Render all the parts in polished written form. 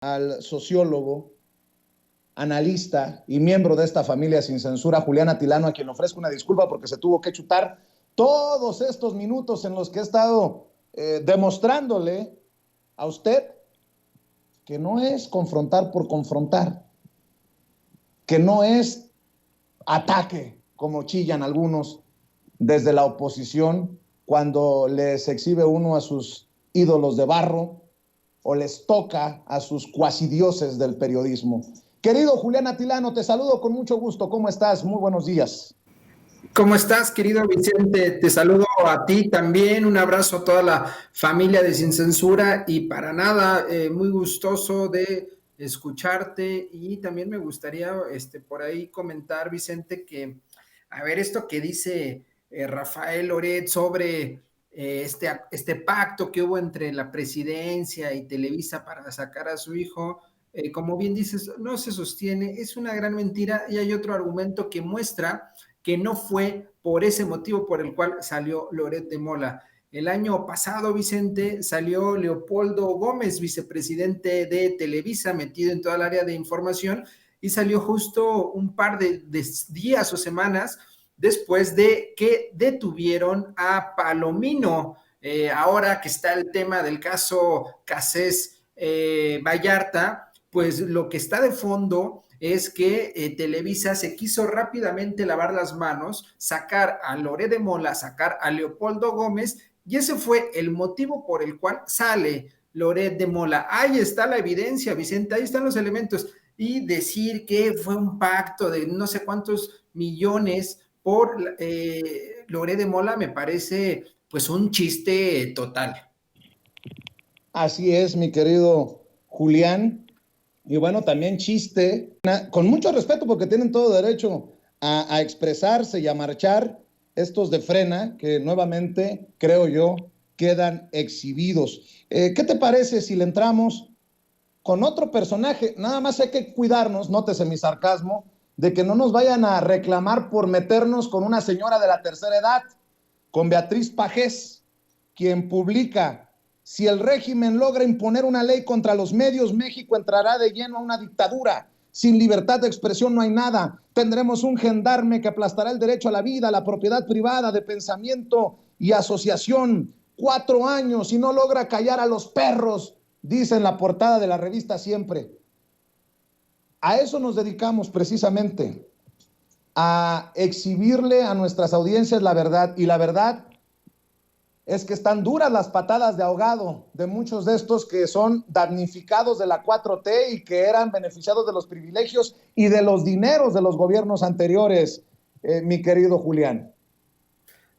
al sociólogo, analista y miembro de esta familia sin censura, Julián Atilano, a quien le ofrezco una disculpa porque se tuvo que chutar todos estos minutos en los que he estado demostrándole a usted que no es confrontar por confrontar, que no es ataque, como chillan algunos desde la oposición cuando les exhibe uno a sus ídolos de barro o les toca a sus cuasidioses del periodismo. Querido Julián Atilano, te saludo con mucho gusto. ¿Cómo estás? Muy buenos días. ¿Cómo estás, querido Vicente? Te saludo a ti también, un abrazo a toda la familia de Sin Censura y para nada, muy gustoso de escucharte y también me gustaría por ahí comentar, Vicente, que a ver esto que dice Rafael Loret sobre este pacto que hubo entre la presidencia y Televisa para sacar a su hijo, como bien dices, no se sostiene, es una gran mentira y hay otro argumento que muestra que no fue por ese motivo por el cual salió Loret de Mola. El año pasado, Vicente, salió Leopoldo Gómez, vicepresidente de Televisa, metido en toda el área de información, y salió justo un par de días o semanas después de que detuvieron a Palomino. Ahora que está el tema del caso Cassés Vallarta, pues lo que está de fondo es que Televisa se quiso rápidamente lavar las manos, sacar a Loret de Mola, sacar a Leopoldo Gómez, y ese fue el motivo por el cual sale Loret de Mola. Ahí está la evidencia, Vicente, ahí están los elementos. Y decir que fue un pacto de no sé cuántos millones por Loret de Mola me parece pues un chiste total. Así es, mi querido Julián. Y bueno, también chiste, con mucho respeto porque tienen todo derecho a expresarse y a marchar estos de frena que nuevamente, creo yo, quedan exhibidos. ¿Qué te parece si le entramos con otro personaje? Nada más hay que cuidarnos, nótese mi sarcasmo, de que no nos vayan a reclamar por meternos con una señora de la tercera edad, con Beatriz Pajés, quien publica: si el régimen logra imponer una ley contra los medios, México entrará de lleno a una dictadura. Sin libertad de expresión no hay nada. Tendremos un gendarme que aplastará el derecho a la vida, a la propiedad privada, de pensamiento y asociación. 4 años y no logra callar a los perros, dice en la portada de la revista Siempre. A eso nos dedicamos precisamente, a exhibirle a nuestras audiencias la verdad. Y la verdad es que están duras las patadas de ahogado de muchos de estos que son damnificados de la 4T y que eran beneficiados de los privilegios y de los dineros de los gobiernos anteriores, mi querido Julián.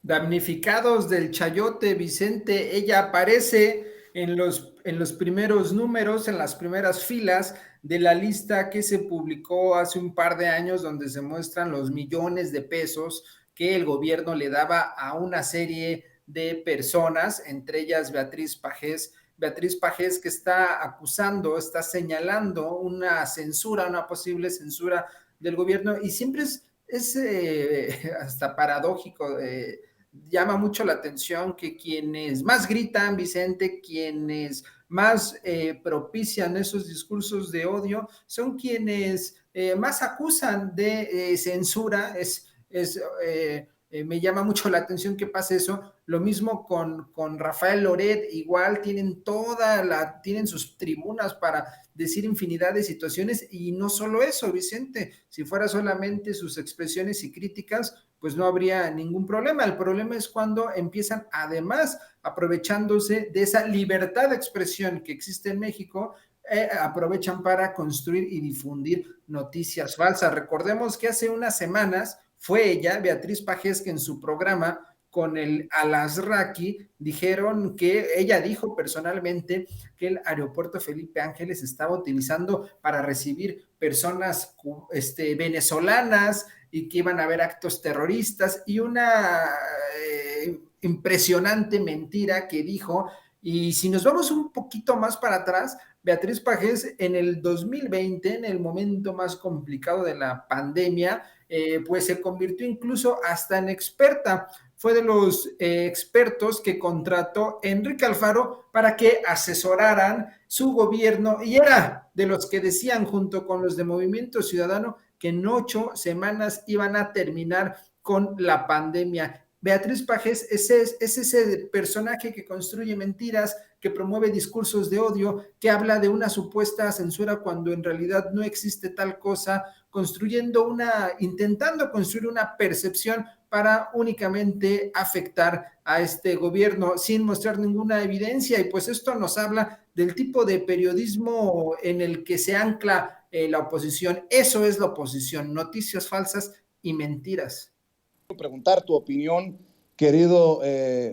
Damnificados del chayote, Vicente, ella aparece en los primeros números, en las primeras filas de la lista que se publicó hace un par de años, donde se muestran los millones de pesos que el gobierno le daba a una serie de personas, entre ellas Beatriz Pajés que está acusando, está señalando una censura, una posible censura del gobierno, y siempre es hasta paradójico, llama mucho la atención que quienes más gritan, Vicente, quienes más propician esos discursos de odio, son quienes más acusan de censura. Me llama mucho la atención que pase eso. Lo mismo con Rafael Loret, igual tienen sus tribunas para decir infinidad de situaciones, y no solo eso, Vicente, si fuera solamente sus expresiones y críticas, pues no habría ningún problema. El problema es cuando empiezan, además, aprovechándose de esa libertad de expresión que existe en México, aprovechan para construir y difundir noticias falsas. Recordemos que hace unas semanas fue ella, Beatriz Pajés, que en su programa con el Alasraqui dijeron que ella dijo personalmente que el aeropuerto Felipe Ángeles estaba utilizando para recibir personas venezolanas y que iban a haber actos terroristas, y una impresionante mentira que dijo. Y si nos vamos un poquito más para atrás, Beatriz Pajés en el 2020, en el momento más complicado de la pandemia, pues se convirtió incluso hasta en experta. fue de los expertos que contrató Enrique Alfaro para que asesoraran su gobierno, y era de los que decían, junto con los de Movimiento Ciudadano, que en 8 semanas iban a terminar con la pandemia. Beatriz Pajes es ese personaje que construye mentiras, que promueve discursos de odio, que habla de una supuesta censura cuando en realidad no existe tal cosa, intentando construir una percepción para únicamente afectar a este gobierno sin mostrar ninguna evidencia. Y pues esto nos habla del tipo de periodismo en el que se ancla la oposición. Eso es la oposición, noticias falsas y mentiras. Preguntar tu opinión, querido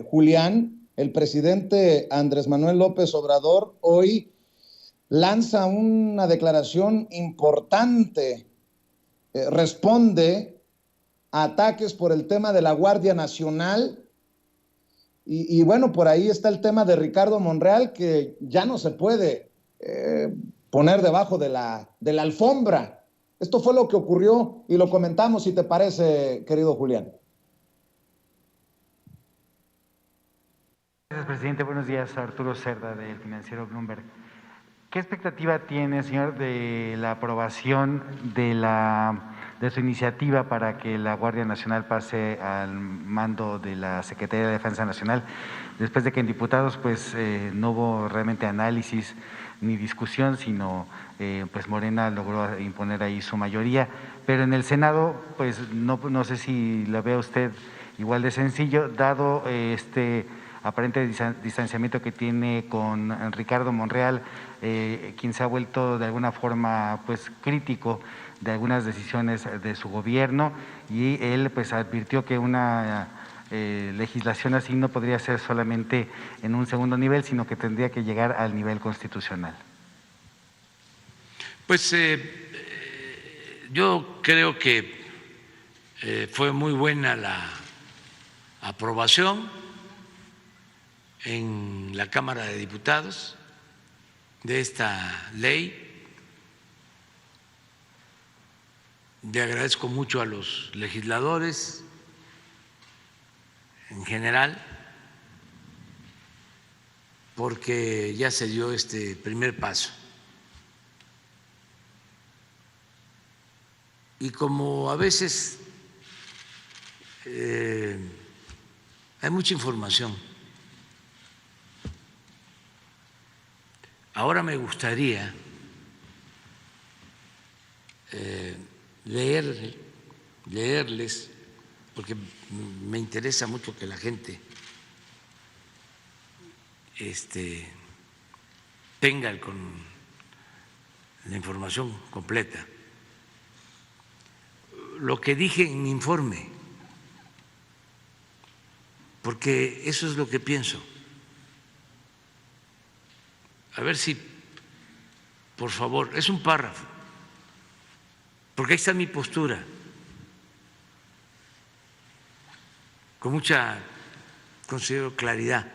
Julián. El presidente Andrés Manuel López Obrador hoy lanza una declaración importante, responde a ataques por el tema de la Guardia Nacional y bueno, por ahí está el tema de Ricardo Monreal, que ya no se puede poner debajo de la alfombra. Esto fue lo que ocurrió y lo comentamos, si te parece, querido Julián. Gracias, presidente. Buenos días. Arturo Cerda, del Financiero Bloomberg. ¿Qué expectativa tiene, señor, de la aprobación de su iniciativa para que la Guardia Nacional pase al mando de la Secretaría de Defensa Nacional, después de que en diputados pues no hubo realmente análisis ni discusión, sino pues Morena logró imponer ahí su mayoría, pero en el Senado pues no sé si lo ve usted igual de sencillo, dado aparente distanciamiento que tiene con Ricardo Monreal, quien se ha vuelto de alguna forma pues crítico de algunas decisiones de su gobierno, y él pues advirtió que una legislación así no podría ser solamente en un segundo nivel, sino que tendría que llegar al nivel constitucional. Pues yo creo que fue muy buena la aprobación en la Cámara de Diputados de esta ley. Le agradezco mucho a los legisladores en general, porque ya se dio este primer paso. Y como a veces hay mucha información, ahora me gustaría leerles, porque me interesa mucho que la gente tenga la información completa. Lo que dije en mi informe, porque eso es lo que pienso. A ver si, por favor, es un párrafo, porque ahí está mi postura, con mucha, considero, claridad.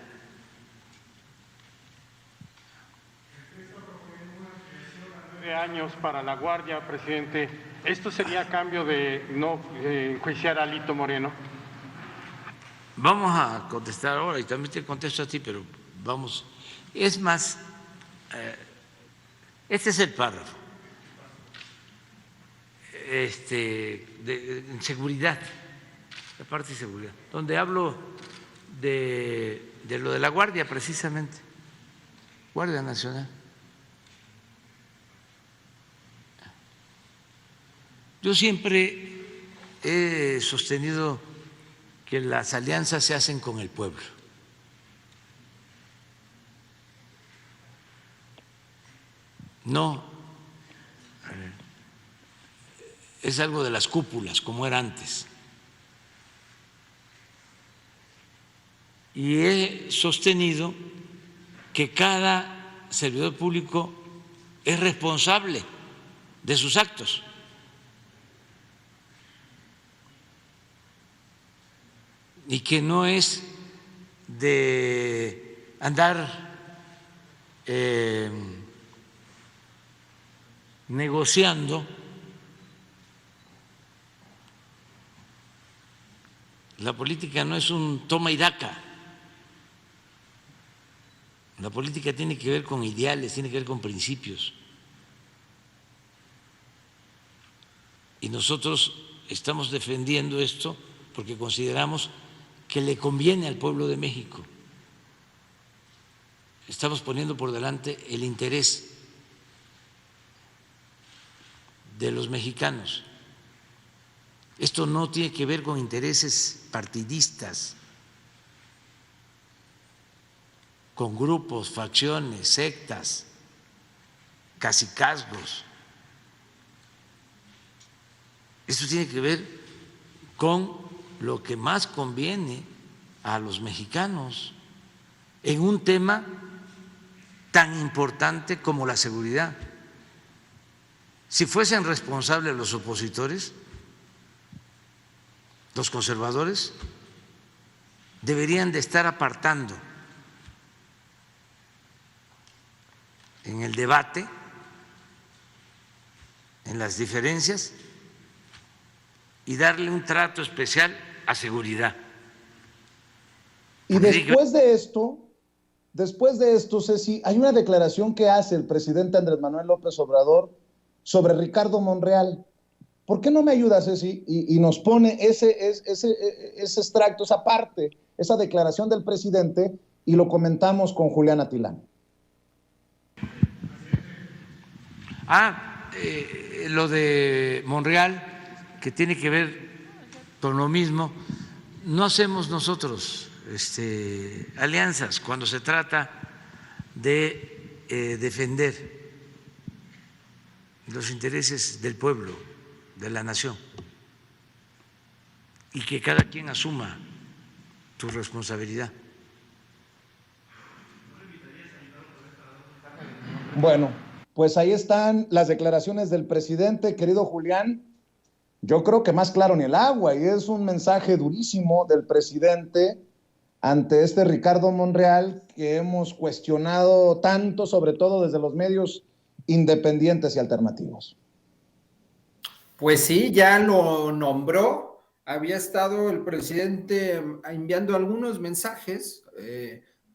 Años para la Guardia, presidente. ¿Esto sería a cambio de no enjuiciar a Alito Moreno? Vamos a contestar ahora, y también te contesto a ti, pero vamos. Es más, este es el párrafo de seguridad, la parte de seguridad, donde hablo de lo de la Guardia, precisamente, Guardia Nacional. Yo siempre he sostenido que las alianzas se hacen con el pueblo. No es algo de las cúpulas, como era antes. Y he sostenido que cada servidor público es responsable de sus actos. Y que no es de andar negociando La política no es un toma y daca. La política tiene que ver con ideales, tiene que ver con principios. Y nosotros estamos defendiendo esto porque consideramos que le conviene al pueblo de México. Estamos poniendo por delante el interés de los mexicanos. Esto no tiene que ver con intereses partidistas, con grupos, facciones, sectas, cacicazgos. Esto tiene que ver con lo que más conviene a los mexicanos en un tema tan importante como la seguridad. Si fuesen responsables los opositores, los conservadores, deberían de estar apartando en el debate, en las diferencias, y darle un trato especial a seguridad. Y después de esto, Ceci, hay una declaración que hace el presidente Andrés Manuel López Obrador sobre Ricardo Monreal. ¿Por qué no me ayuda, Ceci, y nos pone ese extracto, esa parte, esa declaración del presidente, y lo comentamos con Julián Atilán? Lo de Monreal, que tiene que ver con lo mismo, no hacemos nosotros alianzas cuando se trata de defender los intereses del pueblo, de la nación, y que cada quien asuma su responsabilidad. Bueno, pues ahí están las declaraciones del presidente, querido Julián. Yo creo que más claro ni el agua, y es un mensaje durísimo del presidente ante este Ricardo Monreal que hemos cuestionado tanto, sobre todo desde los medios independientes y alternativos. Pues sí, ya lo nombró. Había estado el presidente enviando algunos mensajes,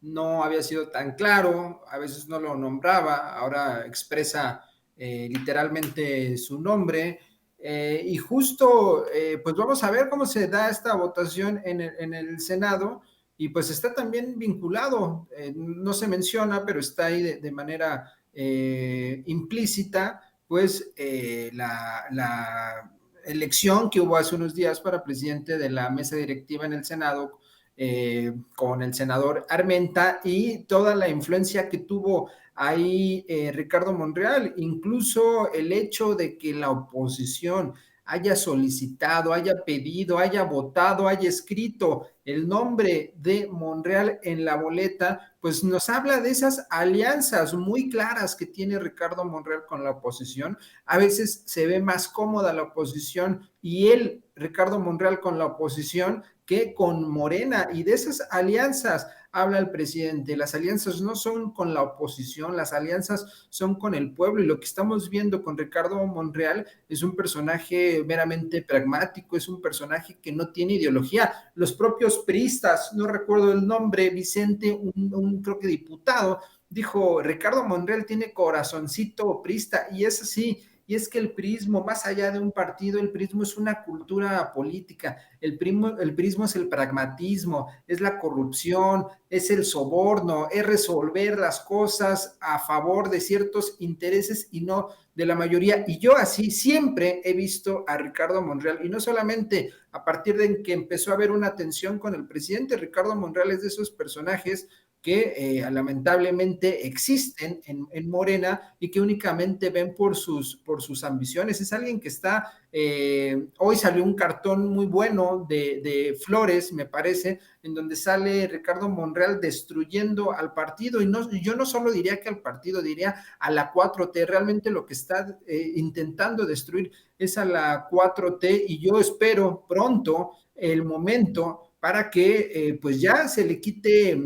no había sido tan claro, a veces no lo nombraba, ahora expresa literalmente su nombre. Y justo, pues vamos a ver cómo se da esta votación en el Senado, y pues está también vinculado, no se menciona, pero está ahí de manera implícita, pues la elección que hubo hace unos días para presidente de la mesa directiva en el Senado, con el senador Armenta, y toda la influencia que tuvo ahí Ricardo Monreal, incluso el hecho de que la oposición haya solicitado, haya pedido, haya votado, haya escrito el nombre de Monreal en la boleta, pues nos habla de esas alianzas muy claras que tiene Ricardo Monreal con la oposición. A veces se ve más cómoda la oposición y él, Ricardo Monreal, con la oposición que con Morena, y de esas alianzas habla el presidente. Las alianzas no son con la oposición, las alianzas son con el pueblo, y lo que estamos viendo con Ricardo Monreal es un personaje meramente pragmático, es un personaje que no tiene ideología. Los propios priistas, no recuerdo el nombre, Vicente, un creo que diputado, dijo: Ricardo Monreal tiene corazoncito priista, y es así. Y es que el priismo, más allá de un partido, el priismo es una cultura política, el priismo es el pragmatismo, es la corrupción, es el soborno, es resolver las cosas a favor de ciertos intereses y no de la mayoría. Y yo así siempre he visto a Ricardo Monreal, y no solamente a partir de que empezó a haber una tensión con el presidente. Ricardo Monreal es de esos personajes que lamentablemente existen en Morena y que únicamente ven por sus ambiciones. Es alguien que está, hoy salió un cartón muy bueno de Flores, me parece, en donde sale Ricardo Monreal destruyendo al partido, y yo no solo diría que al partido, diría a la 4T. Realmente lo que está intentando destruir es a la 4T, y yo espero pronto el momento para que pues ya se le quite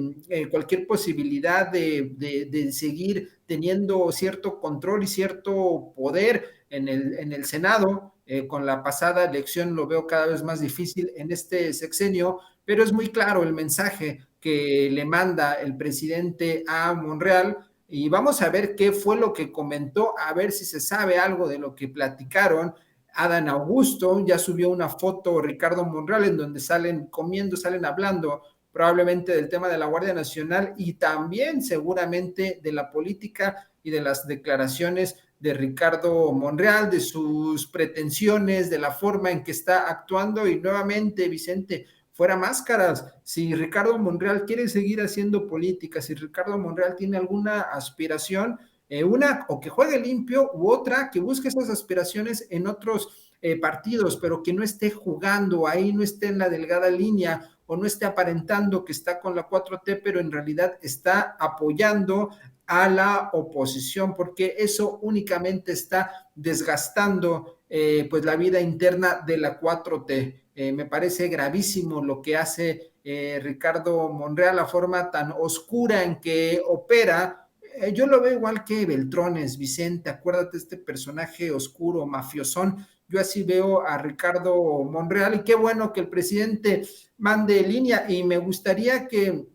cualquier posibilidad de seguir teniendo cierto control y cierto poder en el Senado, con la pasada elección lo veo cada vez más difícil en este sexenio, pero es muy claro el mensaje que le manda el presidente a Monreal y vamos a ver qué fue lo que comentó, a ver si se sabe algo de lo que platicaron. Adán Augusto ya subió una foto, Ricardo Monreal, en donde salen comiendo, salen hablando probablemente del tema de la Guardia Nacional y también seguramente de la política y de las declaraciones de Ricardo Monreal, de sus pretensiones, de la forma en que está actuando y nuevamente, Vicente, fuera máscaras, si Ricardo Monreal quiere seguir haciendo política, si Ricardo Monreal tiene alguna aspiración, una o que juegue limpio u otra que busque esas aspiraciones en otros partidos, pero que no esté jugando ahí, no esté en la delgada línea o no esté aparentando que está con la 4T, pero en realidad está apoyando a la oposición, porque eso únicamente está desgastando pues la vida interna de la 4T. Me parece gravísimo lo que hace Ricardo Monreal, la forma tan oscura en que opera. Yo lo veo igual que Beltrones, Vicente, acuérdate de este personaje oscuro, mafiosón. Yo así veo a Ricardo Monreal y qué bueno que el presidente mande línea y me gustaría que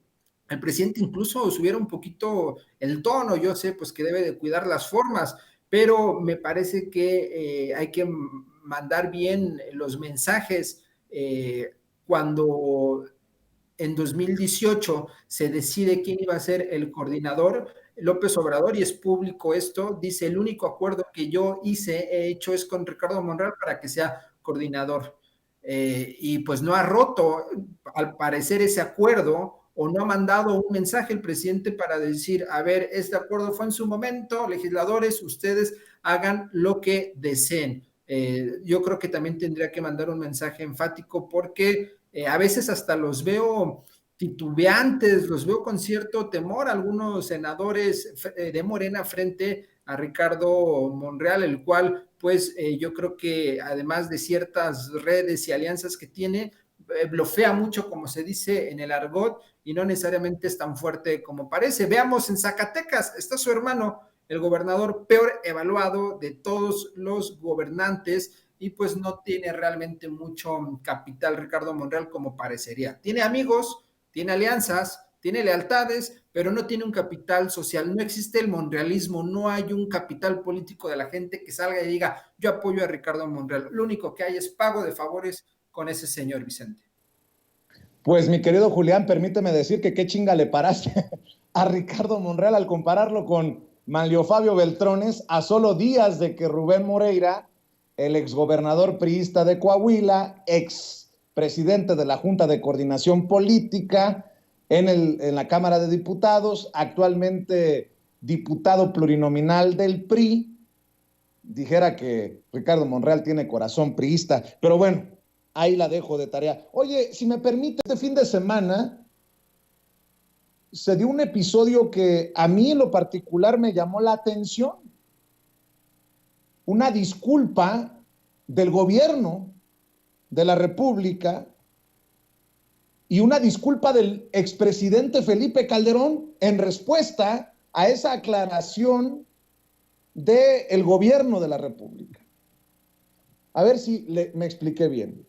el presidente incluso subiera un poquito el tono. Yo sé pues que debe de cuidar las formas, pero me parece que hay que mandar bien los mensajes cuando en 2018 se decide quién iba a ser el coordinador. López Obrador, y es público esto, dice, el único acuerdo que yo he hecho es con Ricardo Monreal para que sea coordinador. Y pues no ha roto, al parecer, ese acuerdo, o no ha mandado un mensaje el presidente para decir, a ver, este acuerdo fue en su momento, legisladores, ustedes hagan lo que deseen. Yo creo que también tendría que mandar un mensaje enfático porque a veces hasta los veo titubeantes, los veo con cierto temor, algunos senadores de Morena frente a Ricardo Monreal, el cual pues yo creo que además de ciertas redes y alianzas que tiene, blofea mucho, como se dice en el argot, y no necesariamente es tan fuerte como parece. Veamos, en Zacatecas está su hermano, el gobernador peor evaluado de todos los gobernantes, y pues no tiene realmente mucho capital Ricardo Monreal como parecería. Tiene amigos, tiene alianzas, tiene lealtades, pero no tiene un capital social. No existe el monrealismo, no hay un capital político de la gente que salga y diga, yo apoyo a Ricardo Monreal. Lo único que hay es pago de favores con ese señor, Vicente. Pues mi querido Julián, permíteme decir que qué chinga le paraste a Ricardo Monreal al compararlo con Manlio Fabio Beltrones a solo días de que Rubén Moreira, el exgobernador priista de Coahuila, expresidente de la Junta de Coordinación Política en la Cámara de Diputados, actualmente diputado plurinominal del PRI, dijera que Ricardo Monreal tiene corazón priista. Pero bueno, ahí la dejo de tarea. Oye, si me permite, este fin de semana se dio un episodio que a mí en lo particular me llamó la atención. Una disculpa del gobierno de la República y una disculpa del expresidente Felipe Calderón en respuesta a esa aclaración del gobierno de la República. A ver si me expliqué bien.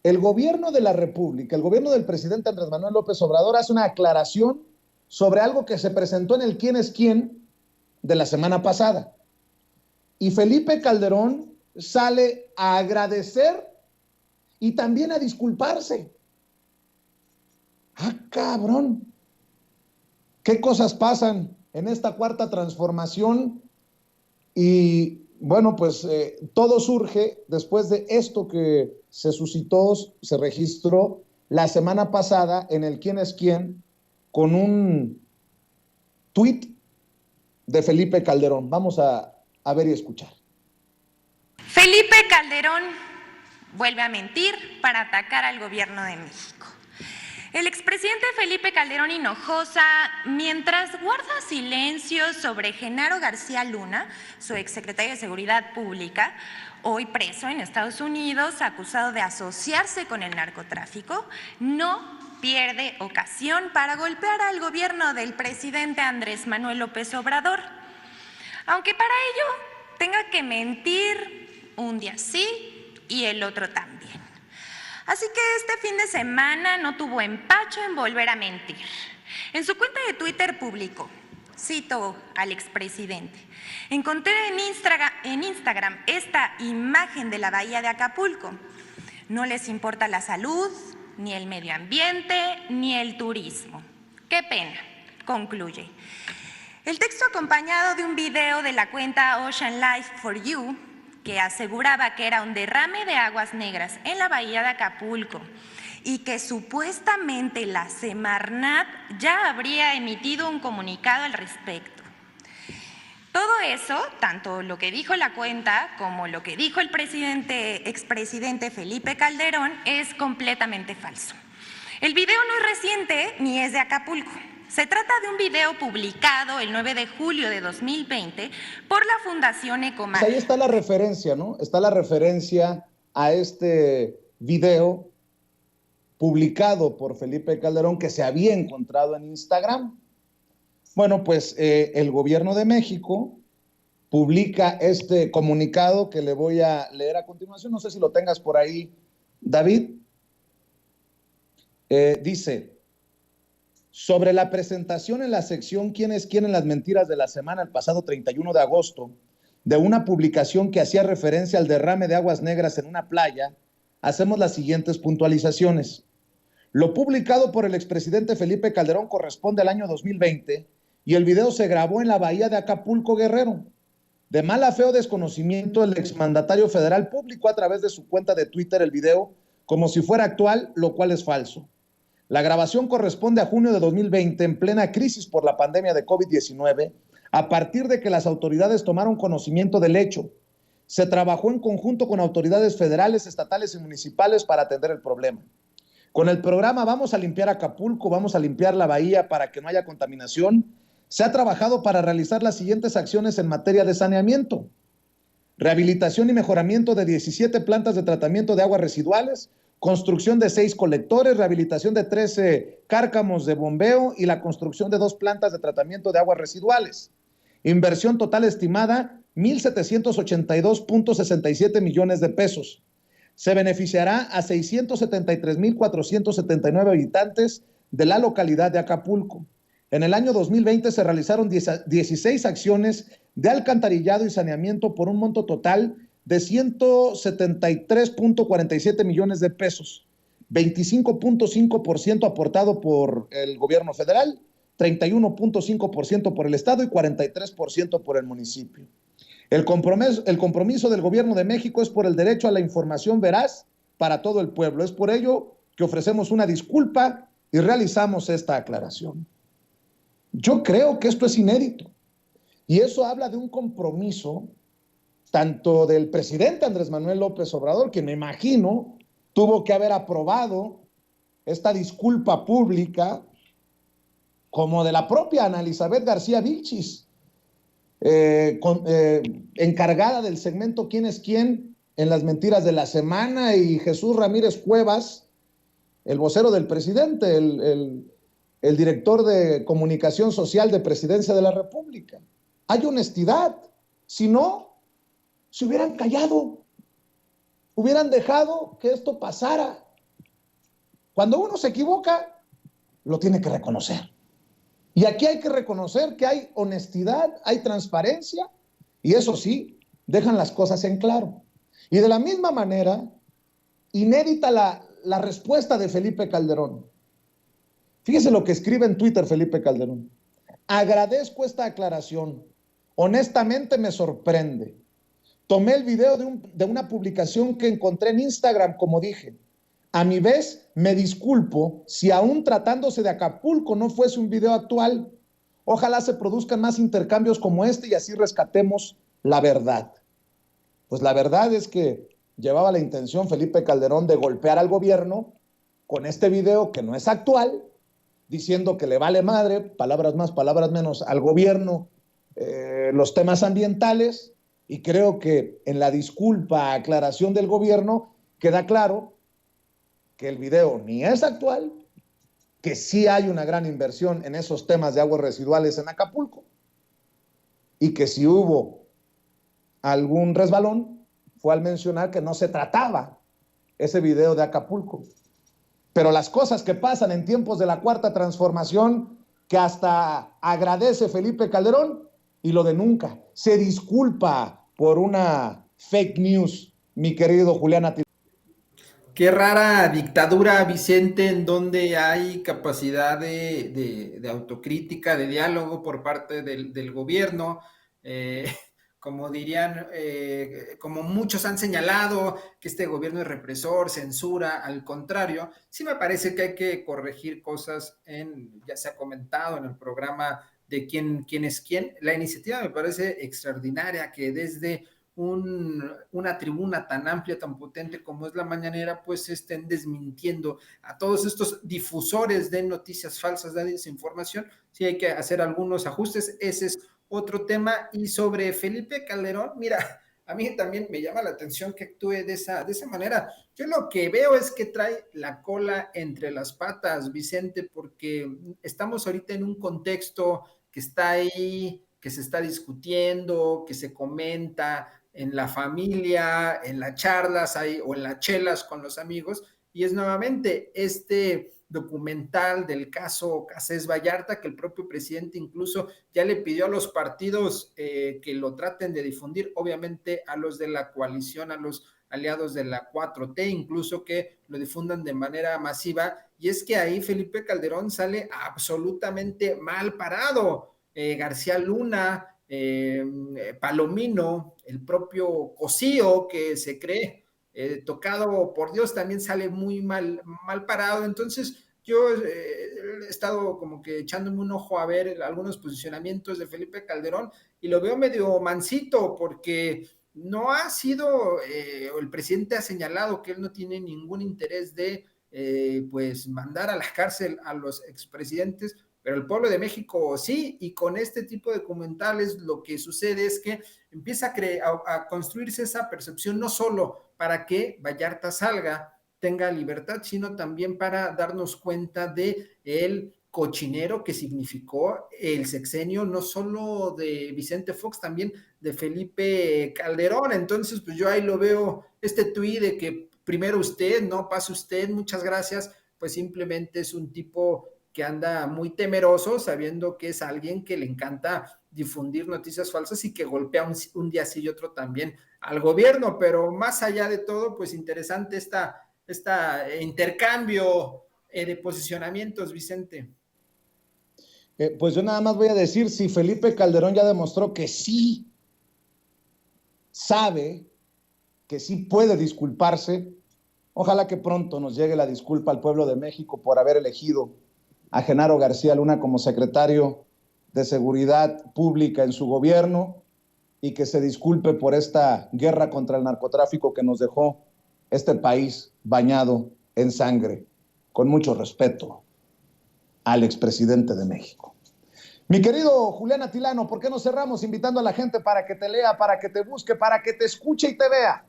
El gobierno de la República, el gobierno del presidente Andrés Manuel López Obrador hace una aclaración sobre algo que se presentó en el quién es quién de la semana pasada. Y Felipe Calderón sale a agradecer y también a disculparse. ¡Ah, cabrón! ¿Qué cosas pasan en esta cuarta transformación? Y bueno, pues todo surge después de esto que se suscitó, se registró la semana pasada en el quién es quién con un tuit de Felipe Calderón. Vamos a ver y escuchar. Felipe Calderón vuelve a mentir para atacar al gobierno de México. El expresidente Felipe Calderón Hinojosa, mientras guarda silencio sobre Genaro García Luna, su exsecretario de Seguridad Pública, hoy preso en Estados Unidos, acusado de asociarse con el narcotráfico, no pierde ocasión para golpear al gobierno del presidente Andrés Manuel López Obrador. Aunque para ello tenga que mentir un día sí y el otro también. Así que este fin de semana no tuvo empacho en volver a mentir. En su cuenta de Twitter publicó, cito al expresidente: encontré en Instagram esta imagen de la bahía de Acapulco. No les importa la salud, ni el medio ambiente, ni el turismo. Qué pena, concluye. El texto acompañado de un video de la cuenta Ocean Life for You, que aseguraba que era un derrame de aguas negras en la bahía de Acapulco y que supuestamente la Semarnat ya habría emitido un comunicado al respecto. Todo eso, tanto lo que dijo la cuenta como lo que dijo el expresidente Felipe Calderón, es completamente falso. El video no es reciente ni es de Acapulco. Se trata de un video publicado el 9 de julio de 2020 por la Fundación Ecomar. Pues ahí está la referencia, ¿no? Está la referencia a este video publicado por Felipe Calderón que se había encontrado en Instagram. Bueno, pues el gobierno de México publica este comunicado que le voy a leer a continuación. No sé si lo tengas por ahí, David. Dice: sobre la presentación en la sección ¿Quiénes quieren las mentiras de la semana el pasado 31 de agosto de una publicación que hacía referencia al derrame de aguas negras en una playa, hacemos las siguientes puntualizaciones. Lo publicado por el expresidente Felipe Calderón corresponde al año 2020 y el video se grabó en la bahía de Acapulco, Guerrero. De mala fe o desconocimiento, el exmandatario federal publicó a través de su cuenta de Twitter el video como si fuera actual, lo cual es falso. La grabación corresponde a junio de 2020, en plena crisis por la pandemia de COVID-19, a partir de que las autoridades tomaron conocimiento del hecho. Se trabajó en conjunto con autoridades federales, estatales y municipales para atender el problema. Con el programa Vamos a limpiar Acapulco, vamos a limpiar la bahía para que no haya contaminación, se ha trabajado para realizar las siguientes acciones en materia de saneamiento: rehabilitación y mejoramiento de 17 plantas de tratamiento de aguas residuales, construcción de 6 colectores, rehabilitación de 13 cárcamos de bombeo y la construcción de 2 plantas de tratamiento de aguas residuales. Inversión total estimada, 1,782.67 millones de pesos. Se beneficiará a 673,479 habitantes de la localidad de Acapulco. En el año 2020 se realizaron 16 acciones de alcantarillado y saneamiento por un monto total de 173.47 millones de pesos, 25.5% aportado por el gobierno federal, 31.5% por el estado y 43% por el municipio. El compromiso del gobierno de México es por el derecho a la información veraz para todo el pueblo. Es por ello que ofrecemos una disculpa y realizamos esta aclaración. Yo creo que esto es inédito y eso habla de un compromiso tanto del presidente Andrés Manuel López Obrador, que me imagino tuvo que haber aprobado esta disculpa pública, como de la propia Ana Elizabeth García Vilchis, encargada del segmento ¿Quién es quién? En las mentiras de la semana, y Jesús Ramírez Cuevas, el vocero del presidente, el director de comunicación social de Presidencia de la República. Hay honestidad. Si no, se hubieran callado, hubieran dejado que esto pasara. Cuando uno se equivoca, lo tiene que reconocer. Y aquí hay que reconocer que hay honestidad, hay transparencia, y eso sí, dejan las cosas en claro. Y de la misma manera, inédita la respuesta de Felipe Calderón. Fíjese lo que escribe en Twitter Felipe Calderón. Agradezco esta aclaración. Honestamente me sorprende. Tomé el video de una publicación que encontré en Instagram, como dije. A mi vez, me disculpo si aún tratándose de Acapulco no fuese un video actual. Ojalá se produzcan más intercambios como este y así rescatemos la verdad. Pues la verdad es que llevaba la intención Felipe Calderón de golpear al gobierno con este video que no es actual, diciendo que le vale madre, palabras más, palabras menos, al gobierno los temas ambientales. Y creo que en la disculpa, aclaración del gobierno, queda claro que el video ni es actual, que sí hay una gran inversión en esos temas de aguas residuales en Acapulco y que si hubo algún resbalón fue al mencionar que no se trataba ese video de Acapulco. Pero las cosas que pasan en tiempos de la Cuarta Transformación, que hasta agradece Felipe Calderón y lo de nunca. Se disculpa por una fake news, mi querido Julián Atilano. Qué rara dictadura, Vicente, en donde hay capacidad de autocrítica, de diálogo por parte del gobierno. Como dirían, como muchos han señalado, que este gobierno es represor, censura. Al contrario, sí me parece que hay que corregir cosas, ya se ha comentado en el programa de quién es quién. La iniciativa me parece extraordinaria, que desde una tribuna tan amplia, tan potente como es la mañanera, pues estén desmintiendo a todos estos difusores de noticias falsas, de desinformación. Sí hay que hacer algunos ajustes, ese es otro tema. Y sobre Felipe Calderón, mira, a mí también me llama la atención que actúe de esa manera. Yo lo que veo es que trae la cola entre las patas, Vicente, porque estamos ahorita en un contexto que está ahí, que se está discutiendo, que se comenta en la familia, en las charlas o en las chelas con los amigos, y es nuevamente este documental del caso Cassés Vallarta, que el propio presidente incluso ya le pidió a los partidos que lo traten de difundir, obviamente a los de la coalición, a los aliados de la 4T, incluso que lo difundan de manera masiva, y es que ahí Felipe Calderón sale absolutamente mal parado. García Luna, Palomino, el propio Cosío, que se cree tocado por Dios, también sale muy mal parado. Entonces yo he estado como que echándome un ojo a ver algunos posicionamientos de Felipe Calderón y lo veo medio mansito, porque no ha sido, el presidente ha señalado que él no tiene ningún interés de pues mandar a la cárcel a los expresidentes, pero el pueblo de México sí, y con este tipo de documentales lo que sucede es que empieza a construirse esa percepción, no solo para que Vallarta salga, tenga libertad, sino también para darnos cuenta de el cochinero que significó el sexenio, no solo de Vicente Fox, también de Felipe Calderón. Entonces, pues yo ahí lo veo, este tuit de que primero usted, no pase usted, muchas gracias, pues simplemente es un tipo que anda muy temeroso, sabiendo que es alguien que le encanta difundir noticias falsas y que golpea un día sí y otro también al gobierno. Pero más allá de todo, pues interesante esta intercambio de posicionamientos, Vicente. Pues yo nada más voy a decir, si Felipe Calderón ya demostró que sí sabe, que sí puede disculparse, ojalá que pronto nos llegue la disculpa al pueblo de México por haber elegido a Genaro García Luna como secretario de Seguridad Pública en su gobierno, y que se disculpe por esta guerra contra el narcotráfico que nos dejó este país bañado en sangre. Con mucho respeto al expresidente de México. Mi querido Julián Atilano, ¿por qué no cerramos invitando a la gente para que te lea, para que te busque, para que te escuche y te vea?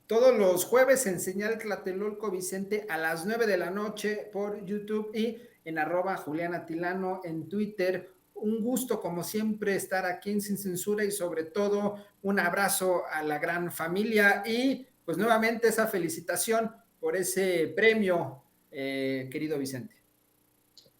Todos los jueves en Señal Tlatelolco, Vicente, a las 9 de la noche por YouTube y en @JuliánAtilano en Twitter. Un gusto, como siempre, estar aquí en Sin Censura, y sobre todo un abrazo a la gran familia y pues nuevamente esa felicitación por ese premio, querido Vicente.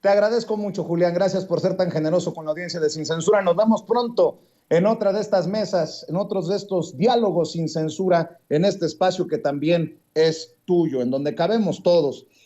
Te agradezco mucho, Julián. Gracias por ser tan generoso con la audiencia de Sin Censura. Nos vemos pronto en otra de estas mesas, en otros de estos diálogos sin censura, en este espacio que también es tuyo, en donde cabemos todos.